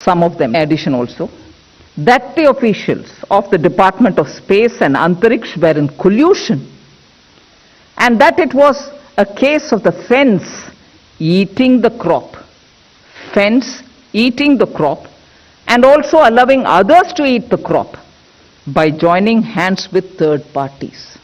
some of them addition also, that the officials of the Department of Space and Antariksh were in collusion, and that it was a case of the fence eating the crop, and also allowing others to eat the crop by joining hands with third parties.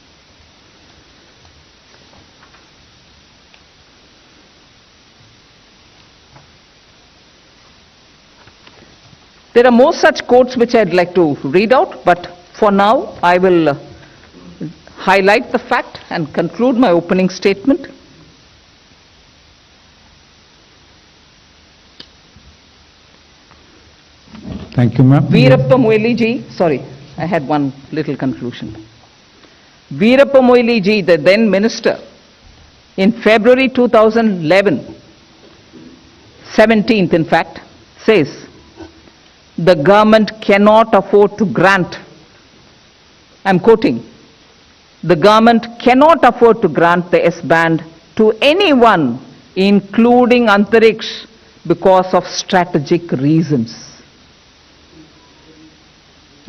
There are more such quotes which I'd like to read out, but for now I will highlight the fact and conclude my opening statement. Thank you, ma'am. Veerappa Moili ji, sorry, I had one little conclusion. Veerappa Moili ji, the then minister, in February 2011, 17th in fact, says, the government cannot afford to grant, I'm quoting, the government cannot afford to grant the S-band to anyone, including Antariksh, because of strategic reasons.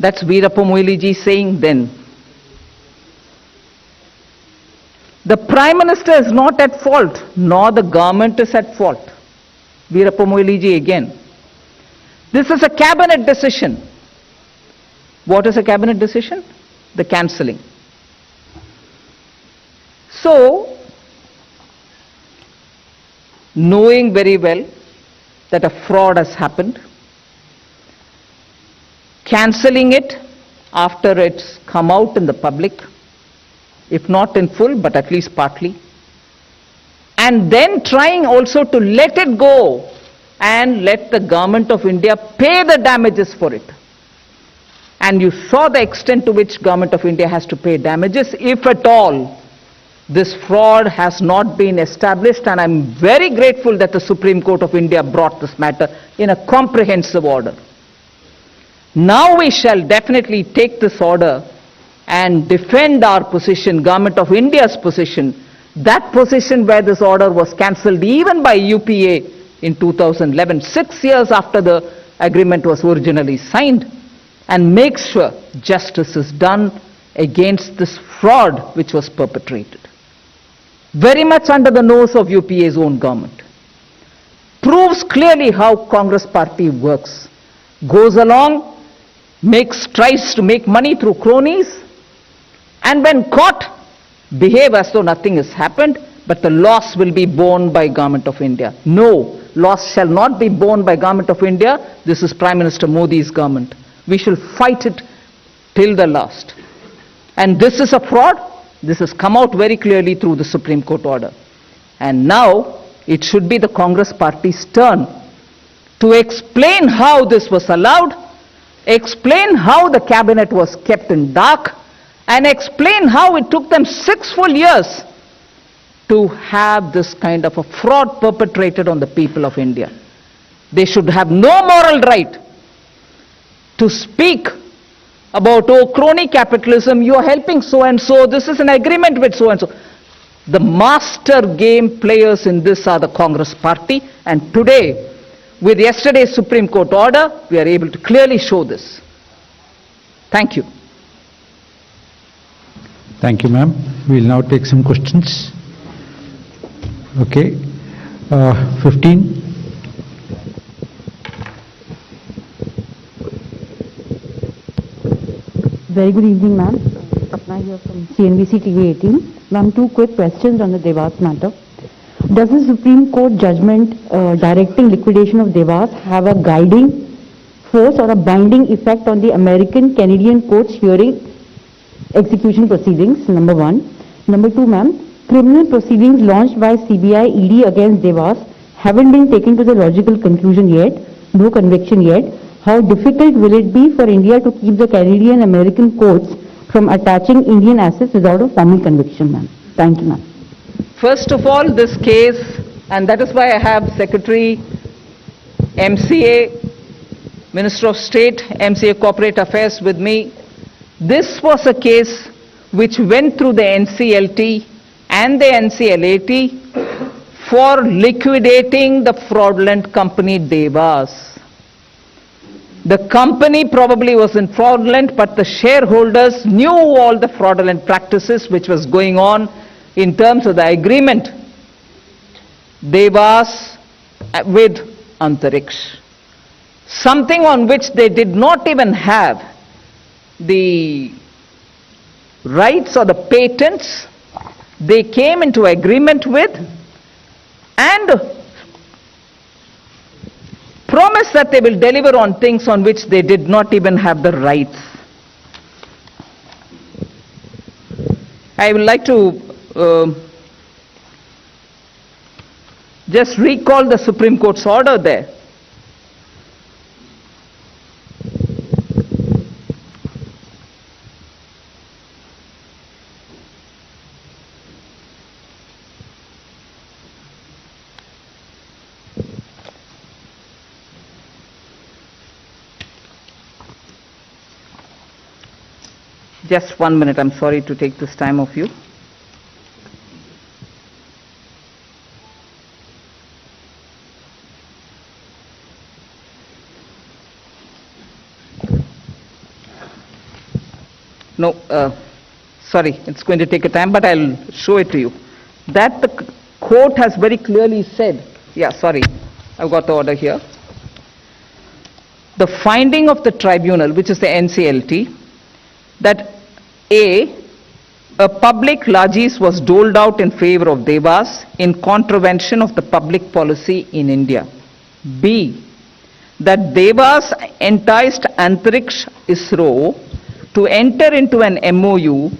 That's Veerappa Moili ji saying then. The Prime Minister is not at fault, nor the government is at fault. Veerappa Moili ji again. This is a cabinet decision. What is a cabinet decision? The cancelling. So, knowing very well that a fraud has happened, cancelling it after it's come out in the public, if not in full, but at least partly, and then trying also to let it go and let the government of India pay the damages for it. And you saw the extent to which government of India has to pay damages, if at all this fraud has not been established, and I'm very grateful that the Supreme Court of India brought this matter in a comprehensive order. Now we shall definitely take this order and defend our position, Government of India's position, that position where this order was cancelled even by UPA in 2011, 6 years after the agreement was originally signed, and make sure justice is done against this fraud which was perpetrated. Very much under the nose of UPA's own government. Proves clearly how Congress party works. Goes along, tries to make money through cronies, and when caught, behave as though nothing has happened, but the loss will be borne by Government of India. No, loss shall not be borne by Government of India. This is Prime Minister Modi's government. We shall fight it till the last. And this is a fraud. This has come out very clearly through the Supreme Court order. And now it should be the Congress party's turn to explain how this was allowed, explain how the cabinet was kept in dark, and explain how it took them 6 full years to have this kind of a fraud perpetrated on the people of India. They should have no moral right to speak about, oh, crony capitalism, you are helping so-and-so, this is an agreement with so-and-so. The master game players in this are the Congress party, and today, with yesterday's Supreme Court order, we are able to clearly show this. Thank you. Thank you, ma'am. We will now take some questions. Okay. 15. Very good evening, ma'am. Sapna here from CNBC TV 18. Ma'am, 2 quick questions on the Devas matter. Does the Supreme Court judgment directing liquidation of Devas have a guiding force or a binding effect on the American Canadian courts hearing execution proceedings? Number 1. Number 2, ma'am, criminal proceedings launched by CBI ED against Devas haven't been taken to the logical conclusion yet, no conviction yet. How difficult will it be for India to keep the Canadian American courts from attaching Indian assets without a formal conviction, ma'am? Thank you, ma'am. First of all, this case, and that is why I have Secretary, MCA, Minister of State, MCA Corporate Affairs with me. This was a case which went through the NCLT and the NCLAT for liquidating the fraudulent company Devas. The company probably wasn't fraudulent, but the shareholders knew all the fraudulent practices which was going on in terms of the agreement Devas with Antariksh. Something on which they did not even have the rights or the patents, they came into agreement with and promised that they will deliver on things on which they did not even have the rights. I would like to just recall the Supreme Court's order there. Just 1 minute, I'm sorry to take this time of you. No, sorry, it's going to take a time, but I'll show it to you. That the court has very clearly said, yeah, sorry, I've got the order here. The finding of the tribunal, which is the NCLT, that A, a public largesse was doled out in favor of Devas in contravention of the public policy in India. B, that Devas enticed Antariksh ISRO to enter into an MOU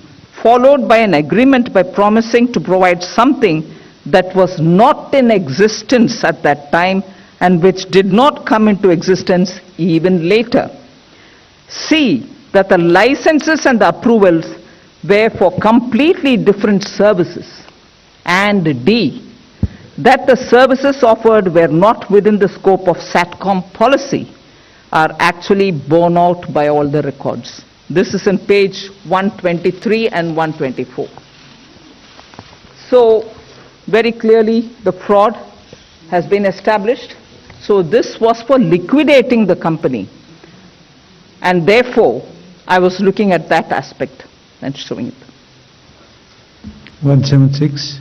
followed by an agreement by promising to provide something that was not in existence at that time and which did not come into existence even later. C, that the licenses and the approvals were for completely different services. And D, that the services offered were not within the scope of SATCOM policy are actually borne out by all the records. This is in page 123 and 124. So, very clearly the fraud has been established. So this was for liquidating the company. And therefore, I was looking at that aspect and showing it. 176.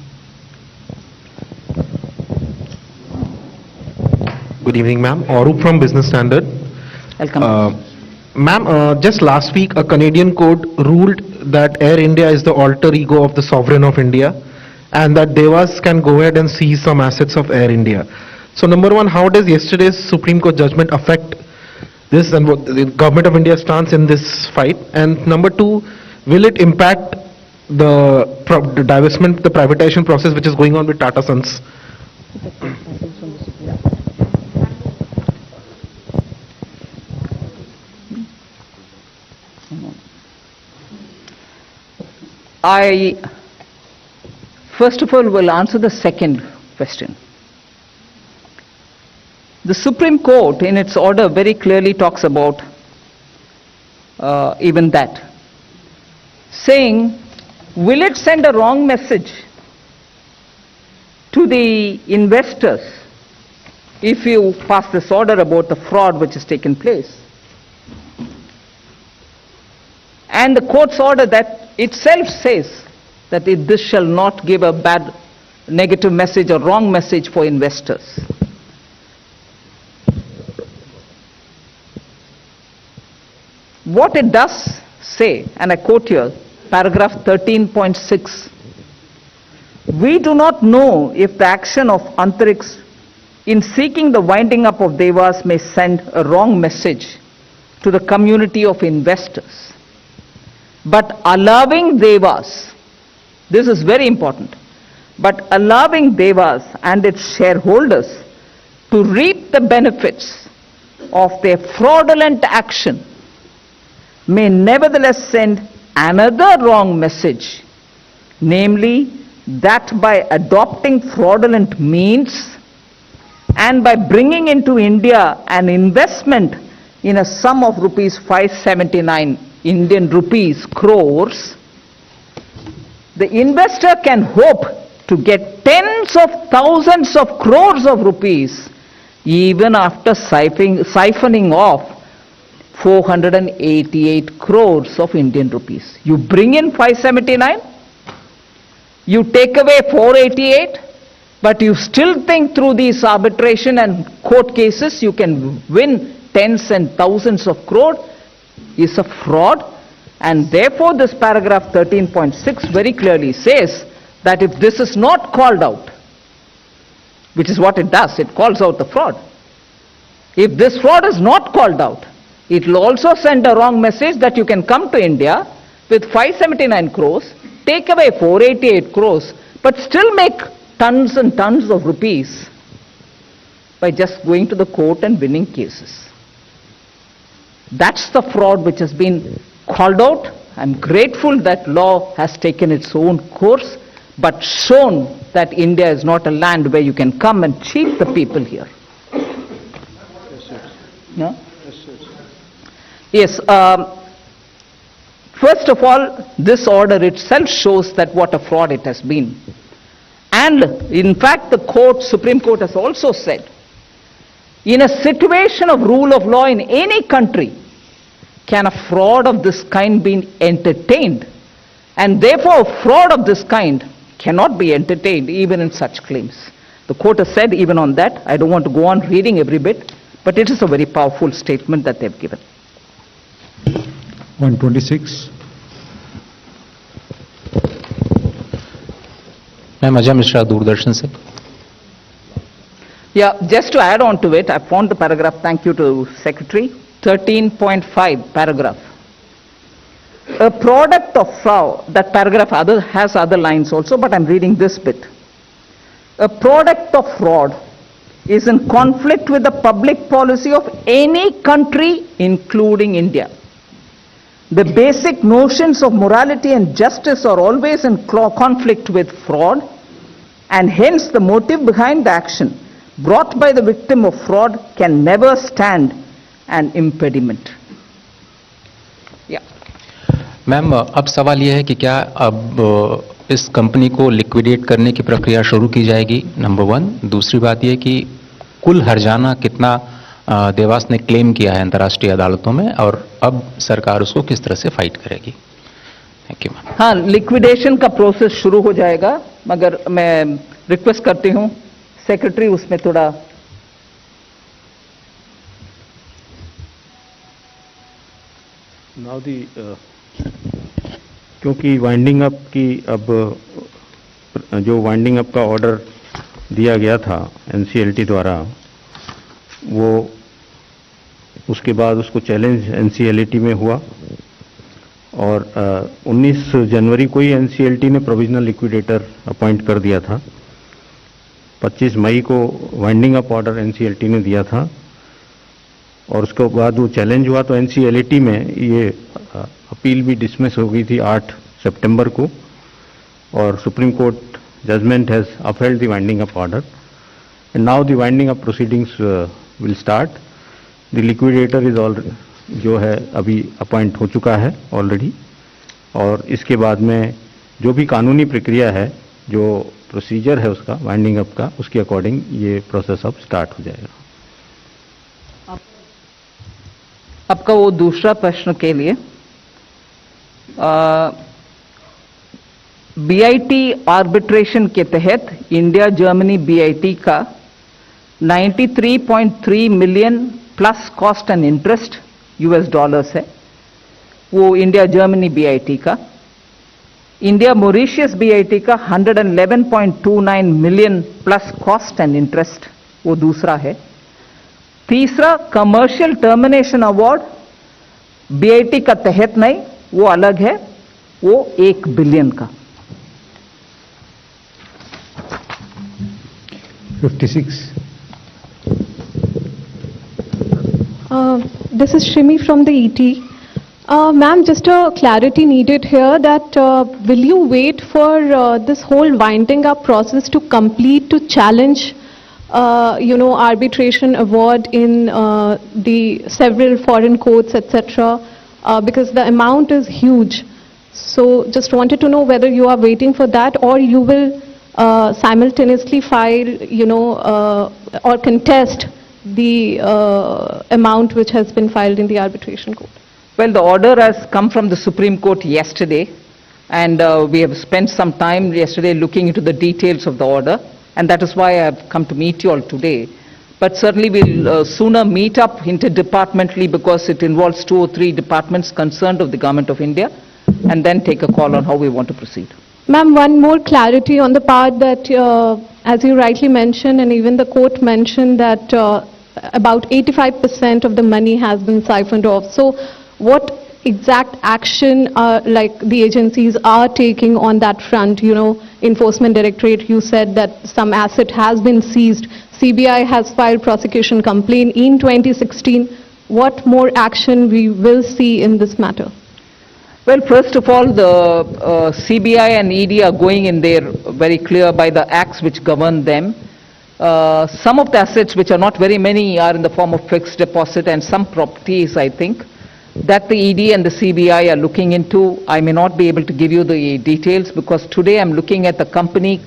Good evening, ma'am. Arup from Business Standard. Welcome. Ma'am, just last week, a Canadian court ruled that Air India is the alter ego of the sovereign of India, and that Devas can go ahead and seize some assets of Air India. So, number one, how does yesterday's Supreme Court judgment affect this and what the government of India stance in this fight? And number two, will it impact the divestment, the privatization process which is going on with Tata Sons? I first of all will answer the second question. The Supreme Court in its order very clearly talks about even that, saying, will it send a wrong message to the investors if you pass this order about the fraud which has taken place? And the court's order that itself says that this shall not give a bad negative message or wrong message for investors. What it does say, and I quote here, paragraph 13.6, we do not know if the action of Antariksh in seeking the winding up of Devas may send a wrong message to the community of investors. But allowing Devas, this is very important, but allowing Devas and its shareholders to reap the benefits of their fraudulent action may nevertheless send another wrong message, namely that by adopting fraudulent means and by bringing into India an investment in a sum of rupees 579 Indian rupees crores, the investor can hope to get tens of thousands of crores of rupees even after siphoning off 488 crores of Indian rupees. You bring in 579, you take away 488, but you still think through these arbitration and court cases you can win tens and thousands of crore is a fraud. And therefore this paragraph 13.6 very clearly says that if this is not called out, which is what it does, it calls out the fraud. If this fraud is not called out, it will also send a wrong message that you can come to India with 579 crores, take away 488 crores, but still make tons and tons of rupees by just going to the court and winning cases. That's the fraud which has been called out. I'm grateful that law has taken its own course, but shown that India is not a land where you can come and cheat the people here. No? Yes. First of all, this order itself shows that what a fraud it has been. And in fact, the court, Supreme Court has also said, in a situation of rule of law in any country, can a fraud of this kind be entertained? And therefore, a fraud of this kind cannot be entertained even in such claims. The court has said even on that. I don't want to go on reading every bit, but it is a very powerful statement that they've given. 126. Ma'am, Ajay Mishra, Doordarshan se. Yeah, just to add on to it, I found the paragraph, thank you to Secretary, 13.5 paragraph. A product of fraud, that paragraph has other lines also, but I'm reading this bit. A product of fraud is in conflict with the public policy of any country, including India. The basic notions of morality and justice are always in conflict with fraud, and hence the motive behind the action brought by the victim of fraud can never stand an impediment. Yeah. Ma'am, अब सवाल यह है कि क्या अब इस company को liquidate करने की प्रक्रिया शुरू की जाएगी, नंबर 1। दूसरी बात यह कि कुल हर्जाना कितना देवास ने क्लेम किया है अंतर्राष्ट्रीय अदालतों में, और अब सरकार उसको किस तरह से फाइट करेगी? Thank you ma'am. हाँ, लिक्विडेशन का प्रोसेस शुरू हो जाएगा, मगर मैं रिक्वेस्ट करती हूँ सेक्रेटरी उसमें थोड़ा क्योंकि वाइंडिंग अप की अब जो वाइंडिंग अप का ऑर्डर दिया गया था एनसीएलटी द्वारा, वो उसके बाद उसको चैलेंज एनसीएलटी में हुआ, और 19 जनवरी को ही एनसीएलटी ने प्रोविजनल लिक्विडेटर अपॉइंट कर दिया था। 25 मई को वाइंडिंग अप ऑर्डर एनसीएलटी ने दिया था, और उसके बाद वो चैलेंज हुआ तो एनसीएलटी में ये अपील भी डिसमिस हो गई थी 8 सितंबर को, और Supreme Court judgment has upheld the winding up order, and now the winding up proceedings will start. The liquidator is already जो है अभी अपॉइंट हो चुका है ऑलरेडी, और इसके बाद में जो भी कानूनी प्रक्रिया है, जो प्रोसीजर है उसका वाइंडिंग अप का, उसके अकॉर्डिंग ये प्रोसेस अब स्टार्ट हो जाएगा। आपका वो दूसरा प्रश्न के लिए बीआईटी आर्बिट्रेशन के तहत इंडिया जर्मनी बीआईटी का 93.3 million plus cost and interest US dollars है, वो इंडिया जर्मनी बीआईटी का। इंडिया मॉरिशस बीआईटी का 111.29 million plus cost and interest, वो दूसरा है। तीसरा कमर्शियल टर्मिनेशन अवार्ड बीआईटी का तहत नहीं, वो अलग है, वो 1 बिलियन का। 56. This is Shimi from the ET. Ma'am, just a clarity needed here that will you wait for this whole winding up process to complete to challenge arbitration award in the several foreign courts, etc., because the amount is huge. So just wanted to know whether you are waiting for that, or you will simultaneously file, or contest the amount which has been filed in the arbitration court? Well, the order has come from the Supreme Court yesterday, and we have spent some time yesterday looking into the details of the order, and that is why I have come to meet you all today. But certainly we'll sooner meet up interdepartmentally, because it involves 2 or 3 departments concerned of the Government of India, and then take a call on how we want to proceed. Ma'am, one more clarity on the part that, as you rightly mentioned, and even the court mentioned that about 85% of the money has been siphoned off. So what exact action like the agencies are taking on that front? You know, Enforcement Directorate, you said that some asset has been seized. CBI has filed prosecution complaint in 2016. What more action we will see in this matter? Well, first of all, the CBI and ED are going in there very clear by the acts which govern them. Some of the assets, which are not very many, are in the form of fixed deposit, and some properties, I think, that the ED and the CBI are looking into. I may not be able to give you the details, because today I'm looking at the company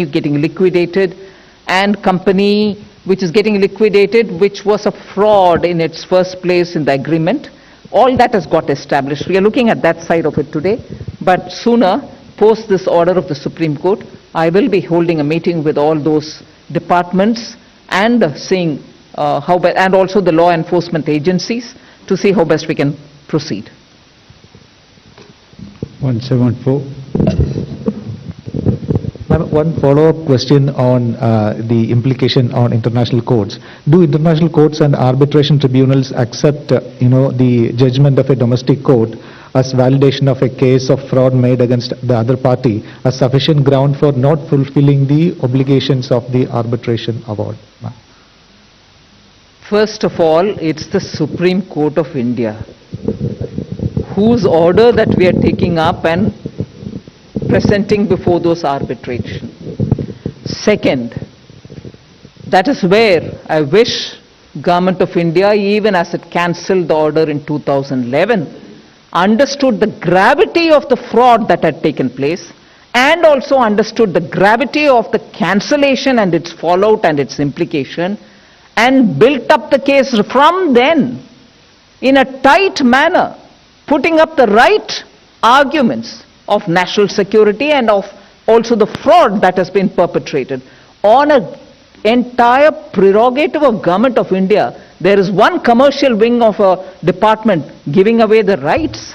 getting liquidated, and company which is getting liquidated, which was a fraud in its first place in the agreement. All that has got established. We are looking at that side of it today, but sooner, post this order of the Supreme Court, I will be holding a meeting with all those departments and seeing and also the law enforcement agencies, to see how best we can proceed. 174. One follow-up question on the implication on international courts. Do international courts and arbitration tribunals accept, the judgment of a domestic court as validation of a case of fraud made against the other party as sufficient ground for not fulfilling the obligations of the arbitration award? First of all, it's the Supreme Court of India whose order that we are taking up and presenting before those arbitration. Second, that is where I wish Government of India, even as it cancelled the order in 2011, understood the gravity of the fraud that had taken place, and also understood the gravity of the cancellation and its fallout and its implication, and built up the case from then in a tight manner, putting up the right arguments of national security and of also the fraud that has been perpetrated on an entire prerogative of Government of India. There is one commercial wing of a department giving away the rights.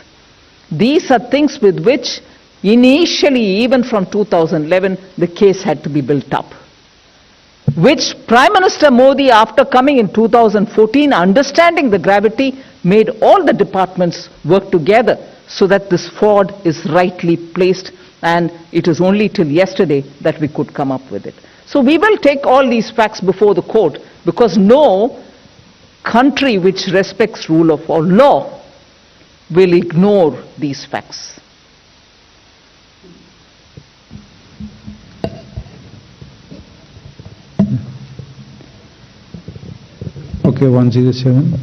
These are things with which initially, even from 2011, the case had to be built up, which Prime Minister Modi, after coming in 2014, understanding the gravity, made all the departments work together so that this fraud is rightly placed, and it is only till yesterday that we could come up with it. So we will take all these facts before the court, because no country which respects rule of law will ignore these facts. Okay, 107.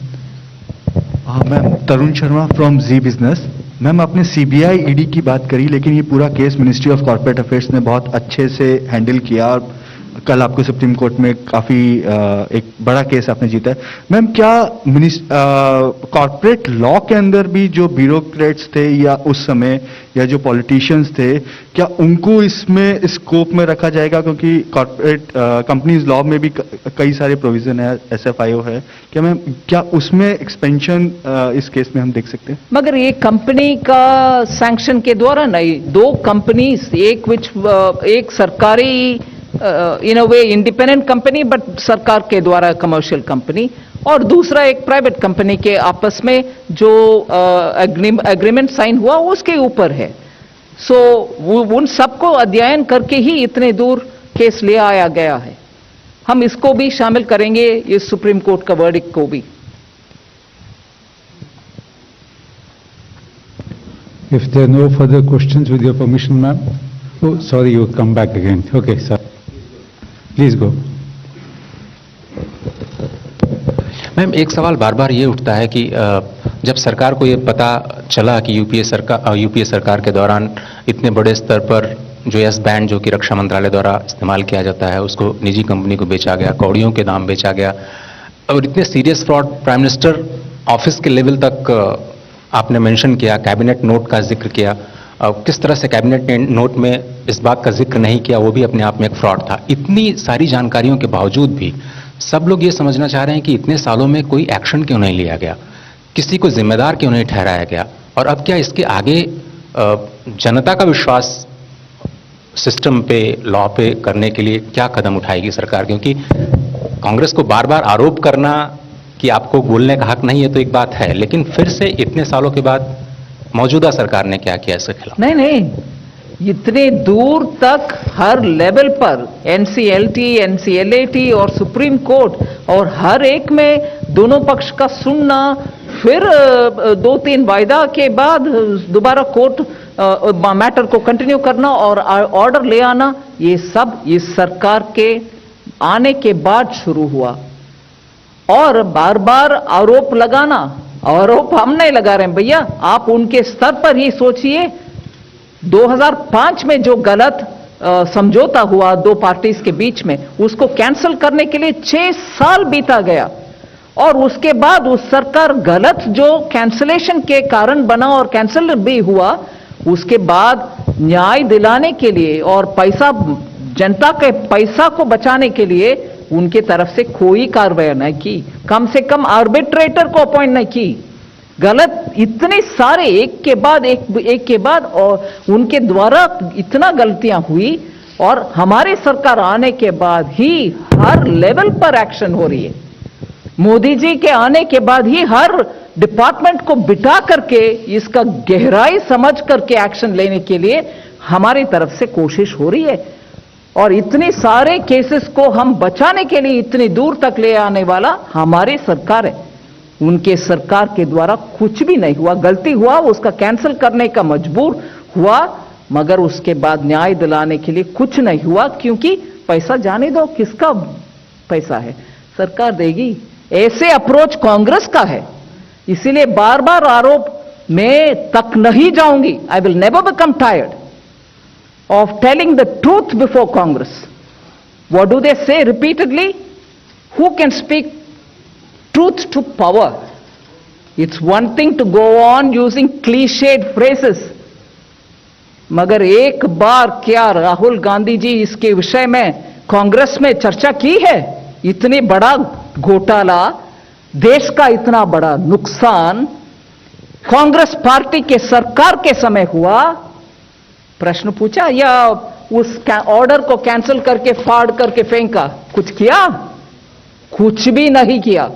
Ma'am Tarun Sharma from Zee Business. Ma'am आपने CBI ED की बात करी, लेकिन ये पूरा case ministry of corporate affairs ने बहुत अच्छे से हैंडल किया, और कल आपको सुप्रीम कोर्ट में काफी एक बड़ा केस आपने जीता है। मैम क्या कॉर्पोरेट लॉ के अंदर भी जो ब्यूरोक्रेट्स थे या उस समय या जो पॉलिटिशियंस थे, क्या उनको इसमें स्कोप में रखा जाएगा? क्योंकि कॉर्पोरेट कंपनीज लॉ में भी कई सारे प्रोविजन है, एसएफआईओ है, क्या मैम क्या उसमें एक्सपेंशन इस केस में हम देख सकते हैं? मगर ये कंपनी का सैंक्शन के द्वारा नहीं, 2 कंपनीज, एक सरकारी इन अ वे इंडिपेंडेंट कंपनी बट सरकार के द्वारा कमर्शियल कंपनी, और दूसरा एक प्राइवेट कंपनी के आपस में जो एग्रीमेंट साइन हुआ उसके ऊपर है। सो उन सबको अध्ययन करके ही इतने दूर केस ले आया गया है। हम इसको भी शामिल करेंगे, इस सुप्रीम कोर्ट का वर्डिक्ट को भी। If there are no further questions, with your permission, ma'am. Oh, sorry, you come back again. Okay, sir. Please go. Ma'am एक सवाल बार बार ये उठता है कि जब सरकार को ये पता चला कि यूपीए सरकार के दौरान इतने बड़े स्तर पर जो एस बैंड जो कि रक्षा मंत्रालय द्वारा इस्तेमाल किया जाता है उसको निजी कंपनी को बेचा गया, कौड़ियों के दाम बेचा गया, और इतने serious fraud prime minister office के लेवल तक आपने मेंशन किया, कैबिनेट नोट का जिक्र किया, किस तरह से कैबिनेट ने नोट में इस बात का जिक्र नहीं किया, वो भी अपने आप में एक फ्रॉड था। इतनी सारी जानकारियों के बावजूद भी सब लोग ये समझना चाह रहे हैं कि इतने सालों में कोई एक्शन क्यों नहीं लिया गया, किसी को जिम्मेदार क्यों नहीं ठहराया गया, और अब क्या इसके आगे जनता का विश्वास सिस्टम पे, लॉ पे करने के लिए क्या कदम उठाएगी सरकार? क्योंकि कांग्रेस को बार बार आरोप करना कि आपको बोलने का हक नहीं है तो एक बात है, लेकिन फिर से इतने सालों के बाद मौजूदा सरकार ने क्या किया इसके खिलाफ? नहीं, इतने दूर तक हर लेवल पर एनसीएलटी, एनसीएलएटी और सुप्रीम कोर्ट और हर एक में दोनों पक्ष का सुनना, फिर 2-3 वायदा के बाद दोबारा कोर्ट मैटर को कंटिन्यू करना और ऑर्डर ले आना, ये सब इस सरकार के आने के बाद शुरू हुआ। और बार बार आरोप लगाना, आरोप हम नहीं लगा रहे हैं भैया, आप उनके स्तर पर ही सोचिए। 2005 में जो गलत समझौता हुआ दो पार्टीज के बीच में, उसको कैंसिल करने के लिए 6 साल बीता गया, और उसके बाद उस सरकार गलत जो कैंसिलेशन के कारण बना और कैंसिल भी हुआ, उसके बाद न्याय दिलाने के लिए और पैसा, जनता के पैसा को बचाने के लिए उनके तरफ से कोई कार्रवाई नहीं की, कम से कम आर्बिट्रेटर को अपॉइंट नहीं की। गलत इतने सारे एक के बाद और उनके द्वारा इतना गलतियां हुई, और हमारी सरकार आने के बाद ही हर लेवल पर एक्शन हो रही है। मोदी जी के आने के बाद ही हर डिपार्टमेंट को बिठा करके इसका गहराई समझ करके एक्शन लेने के लिए हमारी तरफ से कोशिश हो रही है, और इतने सारे केसेस को हम बचाने के लिए इतनी दूर तक ले आने वाला हमारी सरकार है। उनके सरकार के द्वारा कुछ भी नहीं हुआ, गलती हुआ उसका कैंसिल करने का मजबूर हुआ, मगर उसके बाद न्याय दिलाने के लिए कुछ नहीं हुआ, क्योंकि पैसा जाने दो, किसका पैसा है, सरकार देगी। ऐसे अप्रोच कांग्रेस का है, इसीलिए बार बार आरोप में तक नहीं जाऊंगी। I will never become tired of telling the truth before Congress. What do they say repeatedly? Who can speak truth to power? It's one thing to go on using cliched phrases. मगर एक बार क्या राहुल गांधी जी इसके विषय में कांग्रेस में चर्चा की है? इतने बड़ा घोटाला, देश का इतना बड़ा नुकसान कांग्रेस पार्टी के सरकार के समय हुआ, प्रश्न पूछा या उस ऑर्डर को कैंसिल करके फाड़ करके फेंका? कुछ किया? कुछ भी नहीं किया।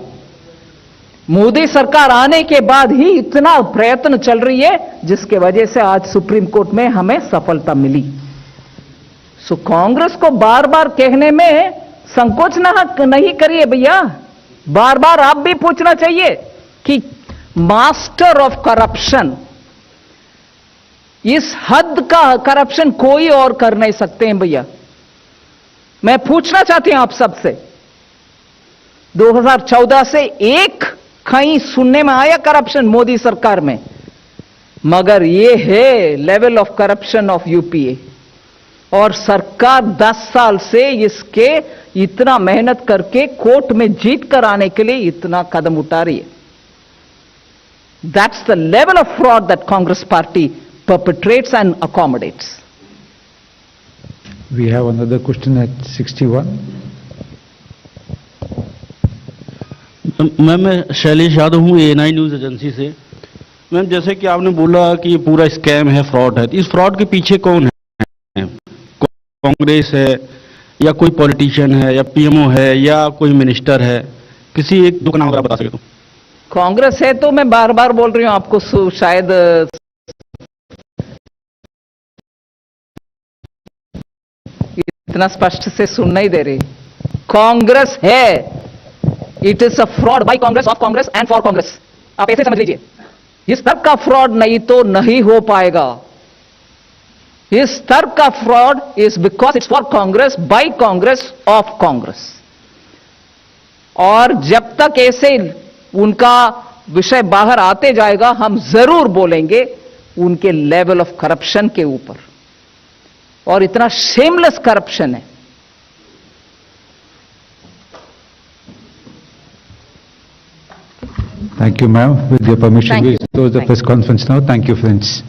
मोदी सरकार आने के बाद ही इतना प्रयत्न चल रही है, जिसके वजह से आज सुप्रीम कोर्ट में हमें सफलता मिली। सो कांग्रेस को बार बार कहने में संकोच नहीं करिए भैया, बार बार आप भी पूछना चाहिए कि मास्टर ऑफ करप्शन, इस हद का करप्शन कोई और कर नहीं सकते हैं भैया। मैं पूछना चाहती हूं आप सबसे, 2014 से एक कहीं सुनने में आया करप्शन मोदी सरकार में? मगर ये है level of corruption of UPA, और सरकार 10 साल से इसके इतना मेहनत करके कोर्ट में जीत कर आने के लिए इतना कदम उठा रही है। That's the level of fraud that Congress party perpetrates and accommodates. We have another question at 61. Ma'am, मैं शैलेश यादव हूँ A9 न्यूज़ एजेंसी से। मैम, जैसे कि आपने बोला कि ये पूरा स्कैम है, फ्रॉड है, तो इस फ्रॉड के पीछे कौन है? कांग्रेस है या कोई पॉलिटिशियन है या पीएमओ है या कोई मिनिस्टर है? किसी एक दो का नाम अगर आप बता सके तो। कांग्रेस है तो मैं बार बार बोल रही हूं आपको, शायद इतना स्पष्ट से सुन नहीं दे रही। कांग्रेस है, it is a fraud bye Congress, of Congress and for Congress. आप ऐसे समझ लीजिए, इस स्तर का फ्रॉड नहीं तो नहीं हो पाएगा। इस स्तर का fraud is because it's for Congress, by Congress, of Congress. और जब तक ऐसे उनका विषय बाहर आते जाएगा, हम जरूर बोलेंगे उनके लेवल ऑफ करप्शन के ऊपर, और इतना शेमलेस करप्शन है। Thank you, ma'am. With your permission, Thank we'll you. close the Thank press conference now. Thank you, friends.